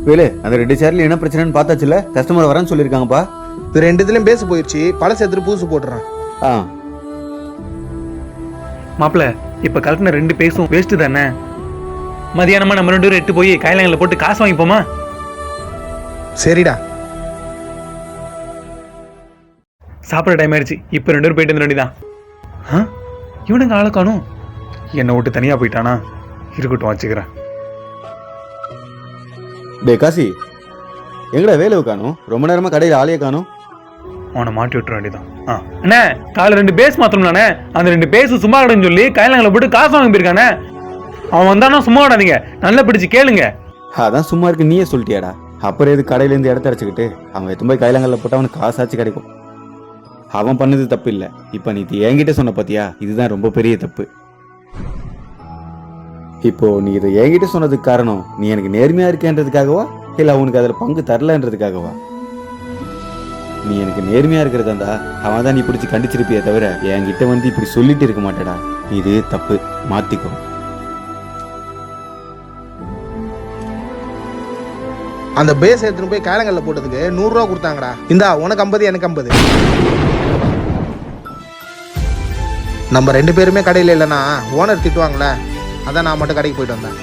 வேலு, அந்த 2 சேர்ல என்ன பிரச்சனைன்னு பார்த்தாச்சுல? கஸ்டமர் வரேன்னு சொல்லியிருக்காங்கப்பா. இது 2 இதுலயும் பேசு போயிடுச்சு. பழசு எடுத்துட்டு புதுசு போட்டுறான். ஆ மாப்பிள, இப்ப கலட்டின 2 பேசும் வேஸ்ட் தானே. மதியானமா நம்ம 2 பேரும் எட்டு போய் கைலாங்கல போட்டு காசு வாங்கிப்போமா? சரிடா. சாப்பிட்ற டைம் ஆயிடுச்சு. இப்ப 2 பேரும் போயிட்டு வேண்டியதான். இவனுங்க ஆளை காணும். என்னை விட்டு தனியா போயிட்டானா? இருக்கட்டும், வச்சுக்கிறேன். டே காசி, எங்கடா வேலை காணும்? ரொம்ப நேரமா கடையில் ஆளையே காணும். அவனை மாட்டி விட்டுற வேண்டியதான். அண்ணே, காலைல 2 பேஸ் மாத்தணும்னானே, அந்த 2 பேசு சும்மா கடைன்னு சொல்லி கைலாங்கல போட்டு காசு வாங்கி போயிருக்கானே. அவன் வந்தானா சும்மா விடாதீங்க, நல்லா பிடிச்சு கேளுங்க. அதான் சும்மா இருக்கு, நீயே சொல்லிட்டியாடா. அப்புறம் எது கடையிலேருந்து இடத்த அரைச்சிக்கிட்டு அவன் எத்தும் போய் கைலாங்கல்ல போட்டு அவனுக்கு காசாச்சு கிடைக்கும். அவன் பண்ணது தப்பு இல்லை. இப்போ நீ என்கிட்ட சொன்ன பாத்தியா, இதுதான் ரொம்ப பெரிய தப்பு. இப்போ நீ இதை என்கிட்ட சொன்னதுக்கு காரணம் நீ எனக்கு நேர்மையா இருக்கேன்றதுக்காகவா, இல்லை அவனுக்கு அதில் பங்கு தரலன்றதுக்காகவா? நீ எனக்கு நேர்மையா இருக்கிறதா அவன் தான் நீ பிடிச்சி கண்டிச்சிருப்பியே தவிர என்கிட்ட வந்து இப்படி சொல்லிட்டு இருக்க மாட்டேடா. இது தப்பு, மாத்திக்கோ. அந்த பேஸ் எடுத்துட்டு போய் கைலாங்கல்ல போட்டதுக்கு 100 ரூபா கொடுத்தாங்கடா. இந்தா உனக்கு 50, எனக்கு 50. நம்ம 2 பேருமே கடையில் இல்லைன்னா ஓனர் திட்டுவாங்களே, அதான் நான் மட்டும் கடைக்கு போயிட்டு வந்தேன்.